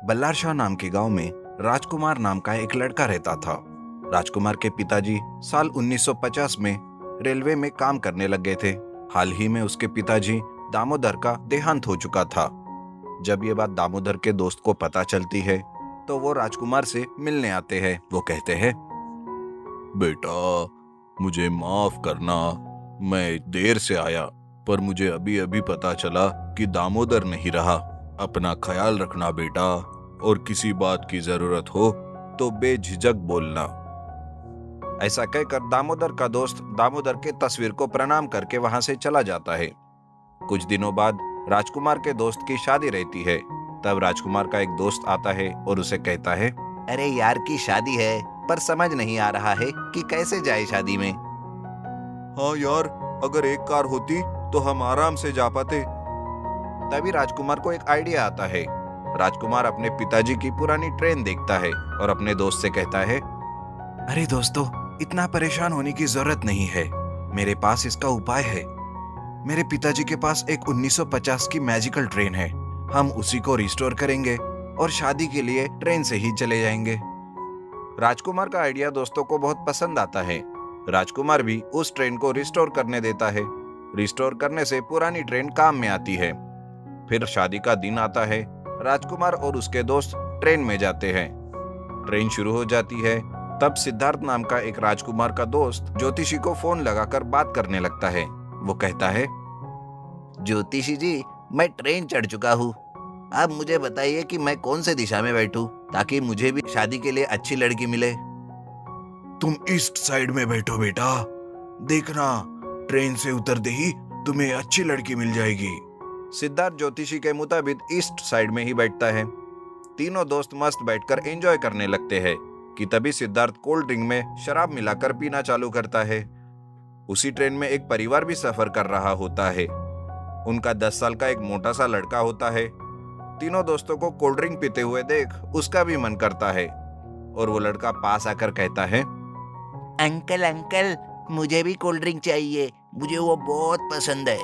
बल्लार शाह नाम के गांव में राजकुमार नाम का एक लड़का रहता था। राजकुमार के पिताजी साल 1950 में रेलवे में काम करने लग गए थे। हाल ही में उसके पिताजी दामोदर का देहांत हो चुका था। जब ये बात दामोदर के दोस्त को पता चलती है तो वो राजकुमार से मिलने आते हैं। वो कहते हैं, बेटा, मुझे माफ करना, मैं देर से आया, पर मुझे अभी अभी पता चला कि दामोदर नहीं रहा। अपना ख्याल रखना बेटा, और किसी बात की जरूरत हो तो बेझिझक बोलना। ऐसा कहकर दामोदर का दोस्त दामोदर के तस्वीर को प्रणाम करके वहां से चला जाता है। कुछ दिनों बाद राजकुमार के दोस्त की शादी रहती है। तब राजकुमार का एक दोस्त आता है और उसे कहता है, अरे यार की शादी है, पर समझ नहीं आ रहा है कि कैसे जाए शादी में। हाँ यार, अगर एक कार होती तो हम आराम से जा पाते। तभी राजकुमार को एक आइडिया आता है। राजकुमार अपने पिताजी की पुरानी ट्रेन देखता है और अपने दोस्त से कहता है, अरे दोस्तों, इतना परेशान होने की जरूरत नहीं है, मेरे पास इसका उपाय है। मेरे पिताजी के पास एक 1950 की मैजिकल ट्रेन है, हम उसी को रिस्टोर करेंगे और शादी के लिए ट्रेन से ही चले जाएंगे। राजकुमार का आइडिया दोस्तों को बहुत पसंद आता है। राजकुमार भी उस ट्रेन को रिस्टोर करने देता है। रिस्टोर करने से पुरानी ट्रेन काम में आती है। फिर शादी का दिन आता है। राजकुमार और उसके दोस्त ट्रेन में जाते हैं। ट्रेन शुरू हो जाती है। तब सिद्धार्थ नाम का एक राजकुमार का दोस्त ज्योतिषी को फोन लगाकर बात करने लगता है। वो कहता है, ज्योतिषी जी, मैं ट्रेन चढ़ चुका हूँ। अब मुझे बताइए कि मैं कौन से दिशा में बैठूं ताकि मुझे भी शादी के लिए अच्छी लड़की मिले। तुम ईस्ट साइड में बैठो बेटा, देखना ट्रेन से उतरते ही तुम्हें अच्छी लड़की मिल जाएगी। सिद्धार्थ ज्योतिषी के मुताबिक ईस्ट साइड में ही बैठता है। तीनों दोस्त मस्त बैठकर एंजॉय करने लगते हैं कि तभी सिद्धार्थ कोल्ड ड्रिंक में शराब मिलाकर पीना चालू करता है। उसी ट्रेन में एक परिवार भी सफर कर रहा होता है। उनका 10 साल का एक मोटा सा लड़का होता है। तीनों दोस्तों को कोल्ड ड्रिंक पीते हुए देख उसका भी मन करता है और वो लड़का पास आकर कहता है, अंकल अंकल, मुझे भी कोल्ड ड्रिंक चाहिए, मुझे वो बहुत पसंद है।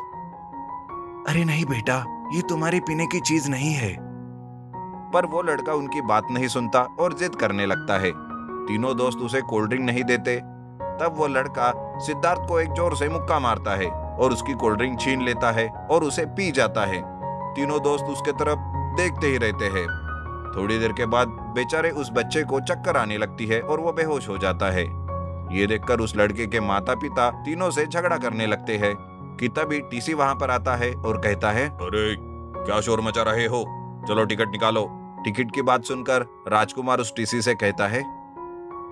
अरे नहीं बेटा, ये तुम्हारे पीने की चीज नहीं है। पर वो लड़का उनकी बात नहीं सुनता और जिद करने लगता है। तीनों दोस्त उसे कोल्ड ड्रिंक नहीं देते। तब वो लड़का सिद्धार्थ को एक जोर से मुक्का मारता है और उसकी कोल्ड ड्रिंक छीन लेता है और उसे पी जाता है। तीनों दोस्त उसके तरफ देखते ही रहते हैं। थोड़ी देर के बाद बेचारे उस बच्चे को चक्कर आने लगती है और वो बेहोश हो जाता है। ये देखकर उस लड़के के माता पिता तीनों से झगड़ा करने लगते हैं कि तभी टीसी वहां पर आता है और कहता है, अरे क्या शोर मचा रहे हो, चलो टिकट निकालो। टिकट की बात सुनकर राजकुमार उस टीसी से कहता है,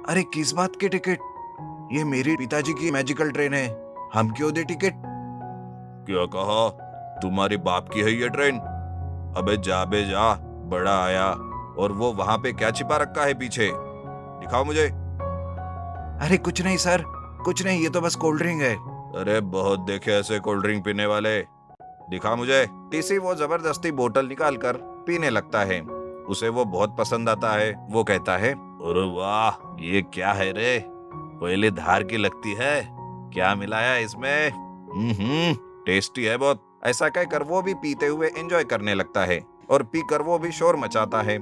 अरे किस बात की टिकट, ये मेरे पिताजी की मैजिकल ट्रेन है, हम क्यों दे टिकट। क्या कहा, तुम्हारे बाप की है ये ट्रेन? अबे जा बे जा, बड़ा आया। और वो वहां पे क्या छिपा रखा है पीछे, दिखाओ मुझे। अरे कुछ नहीं सर, कुछ नहीं, ये तो बस कोल्ड ड्रिंक है। अरे बहुत देखे ऐसे कोल्ड ड्रिंक पीने वाले, दिखा मुझे। टीसी वो जबरदस्ती बोतल निकालकर पीने लगता है। उसे वो बहुत पसंद आता है। वो कहता है, अरे वाह, ये क्या है रे, पहले धार की लगती है, क्या मिलाया इसमें? टेस्टी है बहुत। ऐसा कहकर वो भी पीते हुए एंजॉय करने लगता है और पीकर वो भी शोर मचाता है।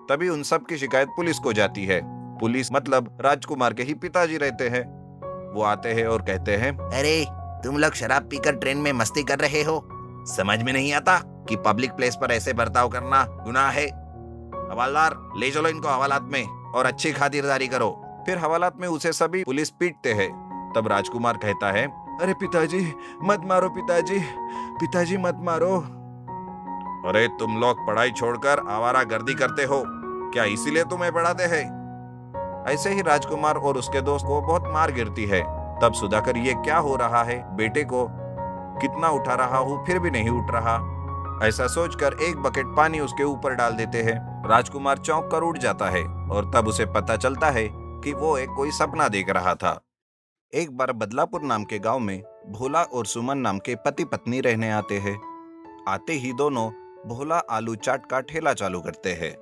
तभी उन सब की शिकायत पुलिस को जाती है। पुलिस मतलब राजकुमार के ही पिताजी रहते हैं। वो आते हैं और कहते हैं, अरे तुम लोग शराब पीकर ट्रेन में मस्ती कर रहे हो, समझ में नहीं आता कि पब्लिक प्लेस पर ऐसे बर्ताव करना गुनाह है। हवालदार, ले चलो इनको हवालात में और अच्छी खातिरदारी करो। फिर हवालात में उसे सभी पुलिस पीटते हैं। तब राजकुमार कहता है, अरे पिताजी मत मारो, पिताजी पिताजी मत मारो। अरे तुम लोग पढ़ाई छोड़कर आवारागर्दी करते हो क्या, इसीलिए तुम्हें पढ़ाते हैं? ऐसे ही राजकुमार और उसके दोस्त को बहुत मार गिरती है। तब सुधाकर, ये क्या हो रहा है, बेटे को कितना उठा रहा हूँ फिर भी नहीं उठ रहा। ऐसा सोचकर एक बकेट पानी उसके ऊपर डाल देते हैं। राजकुमार चौंक कर उठ जाता है और तब उसे पता चलता है कि वो एक कोई सपना देख रहा था। एक बार बदलापुर नाम के गांव में भोला और सुमन नाम के पति पत्नी रहने आते हैं। आते ही दोनों भोला आलू चाट का ठेला चालू करते हैं।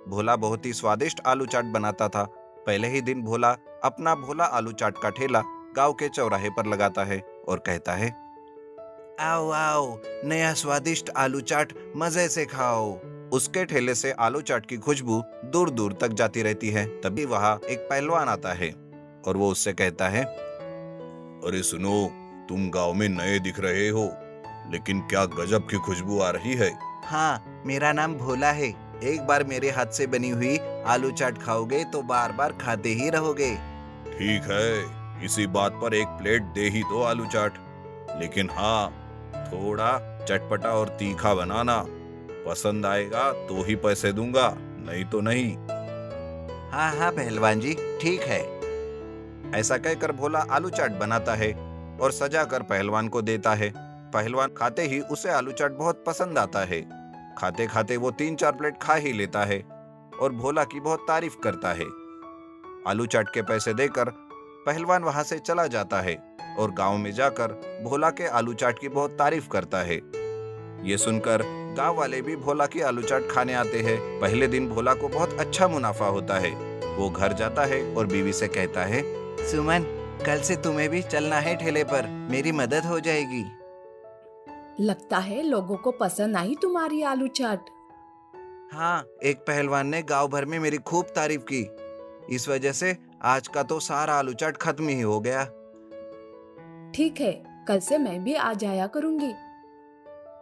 भोला बहुत ही स्वादिष्ट आलू चाट बनाता था। पहले ही दिन भोला अपना भोला आलू चाट का ठेला गांव के चौराहे पर लगाता है और कहता है, आओ आओ, नया स्वादिष्ट आलू चाट मजे से खाओ। उसके ठेले से आलू चाट की खुशबू दूर दूर तक जाती रहती है। तभी वहाँ एक पहलवान आता है और वो उससे कहता है, अरे सुनो, तुम गांव में नए दिख रहे हो, लेकिन क्या गजब की खुशबू आ रही है। हाँ, मेरा नाम भोला है। एक बार मेरे हाथ से बनी हुई आलू चाट खाओगे तो बार बार खाते ही रहोगे। ठीक है, इसी बात पर एक प्लेट दे ही दो आलू चाट, लेकिन हाँ, थोड़ा चटपटा और तीखा बनाना। पसंद आएगा तो ही पैसे दूंगा, नहीं तो नहीं। हाँ हाँ पहलवान जी, ठीक है। ऐसा कहकर भोला आलू चाट बनाता है और सजाकर पहलवान को देता है। पहलवान खाते ही उसे आलू चाट बहुत पसंद आता है। खाते खाते वो 3-4 प्लेट खा ही लेता है और भोला की बहुत तारीफ करता है। आलू चाट के पैसे देकर पहलवान वहां से चला जाता है और गांव में जाकर भोला के आलू चाट की बहुत तारीफ करता है। ये सुनकर गांव वाले भी भोला की आलू चाट खाने आते हैं। पहले दिन भोला को बहुत अच्छा मुनाफा होता है। वो घर जाता है और बीवी से कहता है, सुमन, कल से तुम्हें भी चलना है ठेले पर, मेरी मदद हो जाएगी। लगता है लोगों को पसंद आई तुम्हारी आलू चाट। हाँ, एक पहलवान ने गांव भर में मेरी खूब तारीफ की। इस वजह से आज का तो सारा आलू चाट खत्म ही हो गया। ठीक है, कल से मैं भी आ जाया करूंगी।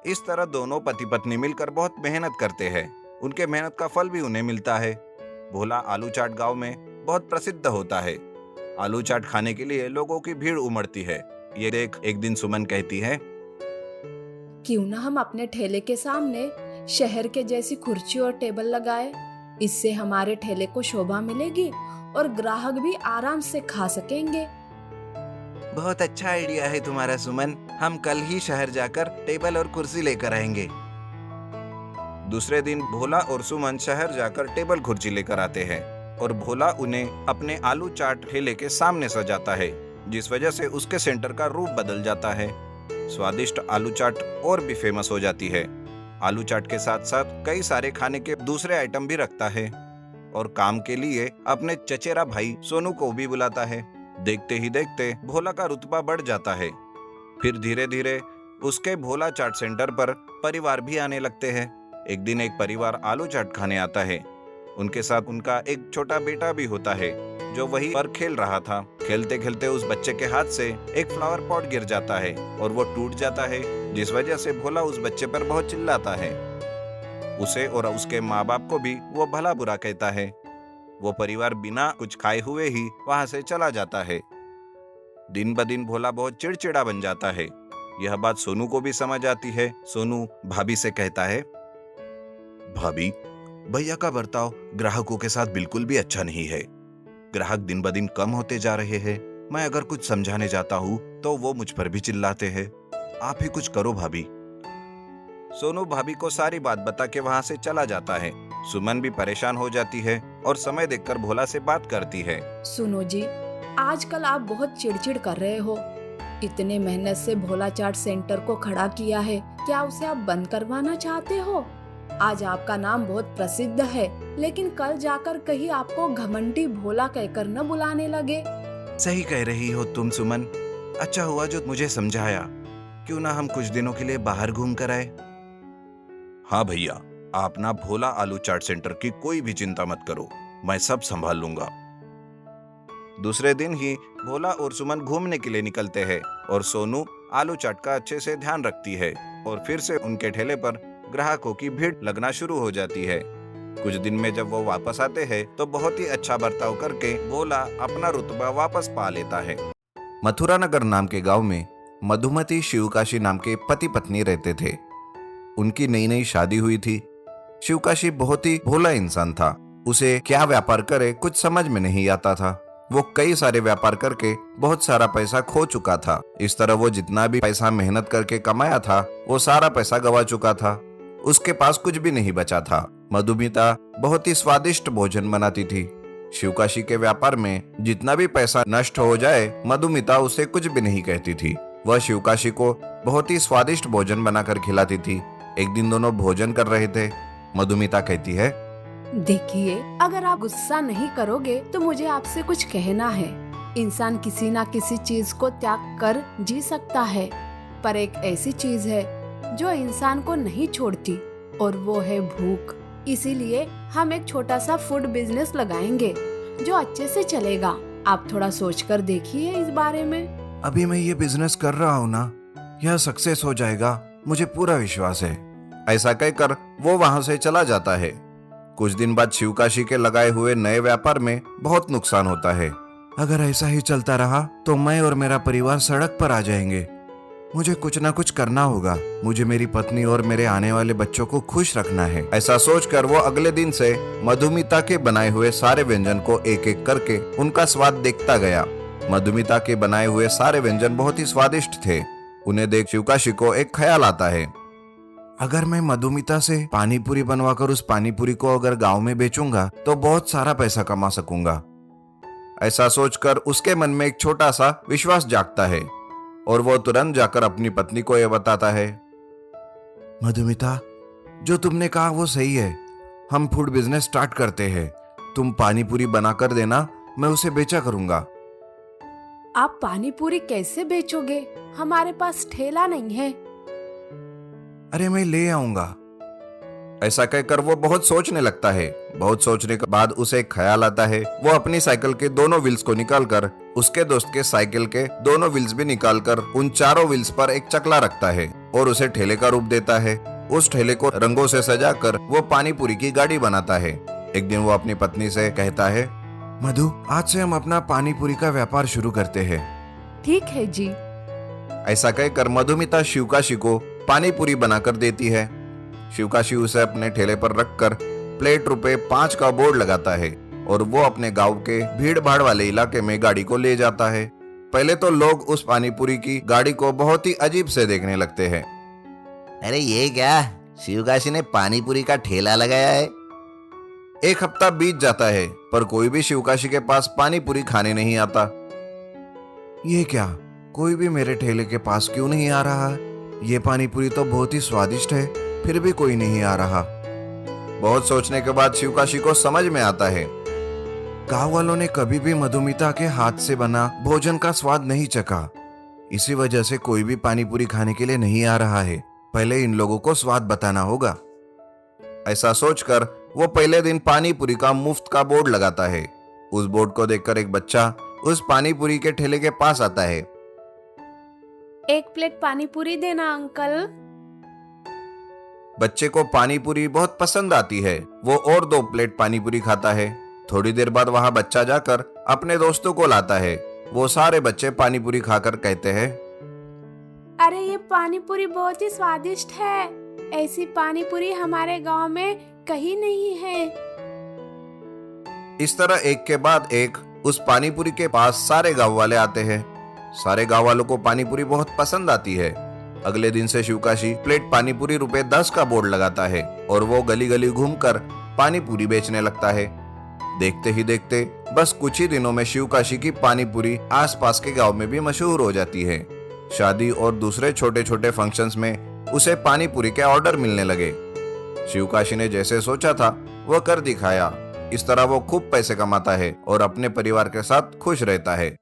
इस तरह दोनों पति पत्नी मिलकर बहुत मेहनत करते हैं। उनके मेहनत का फल भी उन्हें मिलता है। भोला आलू चाट गांव में बहुत प्रसिद्ध होता है। आलू चाट खाने के लिए लोगों की भीड़ उमड़ती है। ये देख एक दिन सुमन कहती है, क्यों ना हम अपने ठेले के सामने शहर के जैसी कुर्सी और टेबल लगाए। इससे हमारे ठेले को शोभा मिलेगी और ग्राहक भी आराम से खा सकेंगे। बहुत अच्छा आइडिया है तुम्हारा सुमन। हम कल ही शहर जाकर टेबल और कुर्सी लेकर आएंगे। दूसरे दिन भोला और सुमन शहर जाकर टेबल कुर्सी लेकर आते हैं और भोला उन्हें अपने आलू चाट ठेले के सामने सजाता है, जिस वजह से उसके सेंटर का रूप बदल जाता है। स्वादिष्ट आलू चाट और भी फेमस हो जाती है। आलू चाट के साथ साथ कई सारे खाने के दूसरे आइटम भी रखता है और काम के लिए अपने चचेरा भाई सोनू को भी बुलाता है। देखते ही देखते भोला का रुतबा बढ़ जाता है। फिर धीरे धीरे उसके भोला चाट सेंटर पर परिवार भी आने लगते हैं। एक दिन एक परिवार आलू चाट खाने आता है। उनके साथ उनका एक छोटा बेटा भी होता है जो वहीं पर खेल रहा था। खेलते खेलते उस बच्चे के हाथ से एक फ्लावर पॉट गिर जाता है और वो टूट जाता है, जिस वजह से भोला उस बच्चे पर बहुत चिल्लाता है। उसे और उसके माँ बाप को भी वो भला बुरा कहता है। वो परिवार बिना कुछ खाए हुए ही वहां से चला जाता है। दिन ब दिन भोला बहुत चिड़चिड़ा बन जाता है। यह बात सोनू को भी समझ आती है। सोनू भाभी से कहता है, भाभी, भैया का बर्ताव ग्राहकों के साथ बिल्कुल भी अच्छा नहीं है। ग्राहक दिन ब दिन कम होते जा रहे हैं। मैं अगर कुछ समझाने जाता हूँ तो वो मुझ पर भी चिल्लाते हैं। आप ही कुछ करो भाभी। सोनू भाभी को सारी बात बता के वहां से चला जाता है। सुमन भी परेशान हो जाती है और समय देखकर भोला से बात करती है। सुनो जी, आजकल आप बहुत चिड़चिड़ कर रहे हो। इतने मेहनत से भोला चाट सेंटर को खड़ा किया है, क्या उसे आप बंद करवाना चाहते हो? आज आपका नाम बहुत प्रसिद्ध है, लेकिन कल जाकर कहीं आपको घमंडी भोला कहकर न बुलाने लगे। सही कह रही हो तुम सुमन। अच्छा हुआ जो मुझे समझाया। क्यों ना हम कुछ दिनों के लिए बाहर घूम कर आए। हाँ भैया, आप ना भोला आलू चाट सेंटर की कोई भी चिंता मत करो, मैं सब संभाल लूंगा। दूसरे दिन ही भोला और सुमन घूमने के लिए निकलते हैं और सोनू आलू चाट का अच्छे से ध्यान रखती है और फिर से उनके ठेले पर ग्राहकों की भीड़ लगना शुरू हो जाती है। कुछ दिन में जब वो वापस आते हैं तो बहुत ही अच्छा बर्ताव करके भोला अपना रुतबा वापस पा लेता है। मथुरा नगर नाम के गांव में मधुमती शिवकाशी नाम के पति पत्नी रहते थे। उनकी नई नई शादी हुई थी। शिवकाशी बहुत ही भोला इंसान था। उसे क्या व्यापार करे कुछ समझ में नहीं आता था। वो कई सारे व्यापार करके बहुत सारा पैसा खो चुका था। इस तरह वो जितना भी पैसा मेहनत करके कमाया था वो सारा पैसा गवा चुका था। उसके पास कुछ भी नहीं बचा था। मधुमिता बहुत ही स्वादिष्ट भोजन बनाती थी। शिवकाशी के व्यापार में जितना भी पैसा नष्ट हो जाए मधुमिता उसे कुछ भी नहीं कहती थी। वह शिवकाशी को बहुत ही स्वादिष्ट भोजन बनाकर खिलाती थी। एक दिन दोनों भोजन कर रहे थे। मधुमिता कहती है, देखिए, अगर आप गुस्सा नहीं करोगे तो मुझे आपसे कुछ कहना है। इंसान किसी ना किसी चीज को त्याग कर जी सकता है, पर एक ऐसी चीज है जो इंसान को नहीं छोड़ती, और वो है भूख। इसीलिए हम एक छोटा सा फूड बिजनेस लगाएंगे जो अच्छे से चलेगा। आप थोड़ा सोचकर देखिए इस बारे में। अभी मैं ये बिजनेस कर रहा हूँ ना, यह सक्सेस हो जाएगा, मुझे पूरा विश्वास है। ऐसा कहकर वो वहां से चला जाता है। कुछ दिन बाद शिवकाशी के लगाए हुए नए व्यापार में बहुत नुकसान होता है। अगर ऐसा ही चलता रहा तो मैं और मेरा परिवार सड़क पर आ जाएंगे। मुझे कुछ ना कुछ करना होगा। मुझे मेरी पत्नी और मेरे आने वाले बच्चों को खुश रखना है। ऐसा सोचकर वो अगले दिन से मधुमिता के बनाए हुए सारे व्यंजन को एक एक करके उनका स्वाद देखता गया। मधुमिता के बनाए हुए सारे व्यंजन बहुत ही स्वादिष्ट थे। उन्हें देख शिवकाशी को एक ख्याल आता है, अगर मैं मधुमिता से पानी पूरी बनवाकर उस पानी पूरी को अगर गांव में बेचूंगा तो बहुत सारा पैसा कमा सकूंगा। ऐसा सोचकर उसके मन में एक छोटा सा विश्वास जागता है और वो तुरंत जाकर अपनी पत्नी को यह बताता है, मधुमिता, जो तुमने कहा वो सही है। हम फूड बिजनेस स्टार्ट करते हैं। तुम पानी पूरी बनाकर देना, मैं उसे बेचा करूंगा। आप पानी पूरी कैसे बेचोगे? हमारे पास ठेला नहीं है। अरे मैं ले आऊंगा। ऐसा कहकर वो बहुत सोचने लगता है। बहुत सोचने के बाद उसे एक ख्याल आता है। वो अपनी साइकिल के दोनों व्हील्स को निकालकर उसके दोस्त के साइकिल के दोनों व्हील्स भी निकालकर उन चारों व्हील्स पर एक चकला रखता है और उसे ठेले का रूप देता है। उस ठेले को रंगों से सजाकर वो पानी पूरी की गाड़ी बनाता है। एक दिन वो अपनी पत्नी से कहता है, मधु, आज से हम अपना पानी पूरी का व्यापार शुरू करते हैं। ठीक है जी। ऐसा कहकर मधुमिता शिवकाशी को पानी पूरी बनाकर देती है। शिवकाशी उसे अपने ठेले पर रखकर प्लेट ₹5 का बोर्ड लगाता है और वो अपने गांव के भीड़ भाड़ वाले इलाके में गाड़ी को ले जाता है। पहले तो लोग उस पानी पूरी की गाड़ी को बहुत ही अजीब से देखने लगते हैं। अरे ये क्या, शिवकाशी ने पानी पूरी का ठेला लगाया है। एक हफ्ता बीत जाता है पर कोई भी शिवकाशी के पास पानी पूरी खाने नहीं आता। ये क्या, कोई भी मेरे ठेले के पास क्यों नहीं आ रहा? ये पानी पूरी तो बहुत ही स्वादिष्ट है, फिर भी कोई नहीं आ रहा। बहुत सोचने के बाद शिवकाशी को समझ में आता है, गांव वालों ने कभी भी मधुमिता के हाथ से बना भोजन का स्वाद नहीं चखा। इसी वजह से कोई भी पानी पूरी खाने के लिए नहीं आ रहा है। पहले इन लोगों को स्वाद बताना होगा। ऐसा सोचकर वो पहले दिन पानी पूरी का मुफ्त का बोर्ड लगाता है। उस बोर्ड को देखकर एक बच्चा उस पानी पूरी के ठेले के पास आता है। एक प्लेट पानी पूरी देना अंकल। बच्चे को पानी पूरी बहुत पसंद आती है। वो और 2 प्लेट पानी पूरी खाता है। थोड़ी देर बाद वहां बच्चा जाकर अपने दोस्तों को लाता है। वो सारे बच्चे पानी पूरी खाकर कहते हैं, अरे ये पानी पूरी बहुत ही स्वादिष्ट है। ऐसी पानी पूरी हमारे गांव में कहीं नहीं है। इस तरह एक के बाद एक उस पानी पूरी के पास सारे गांव वाले आते हैं। सारे गांव वालों को पानी पूरी बहुत पसंद आती है। अगले दिन से शिवकाशी प्लेट पानी पूरी ₹10 का बोर्ड लगाता है और वो गली गली घूमकर पानी पूरी बेचने लगता है। देखते ही देखते बस कुछ ही दिनों में शिवकाशी की पानी पूरी आसपास के गांव में भी मशहूर हो जाती है। शादी और दूसरे छोटे छोटे फंक्शंस में उसे पानी पूरी के ऑर्डर मिलने लगे। शिवकाशी ने जैसे सोचा था वो कर दिखाया। इस तरह वो खूब पैसे कमाता है और अपने परिवार के साथ खुश रहता है।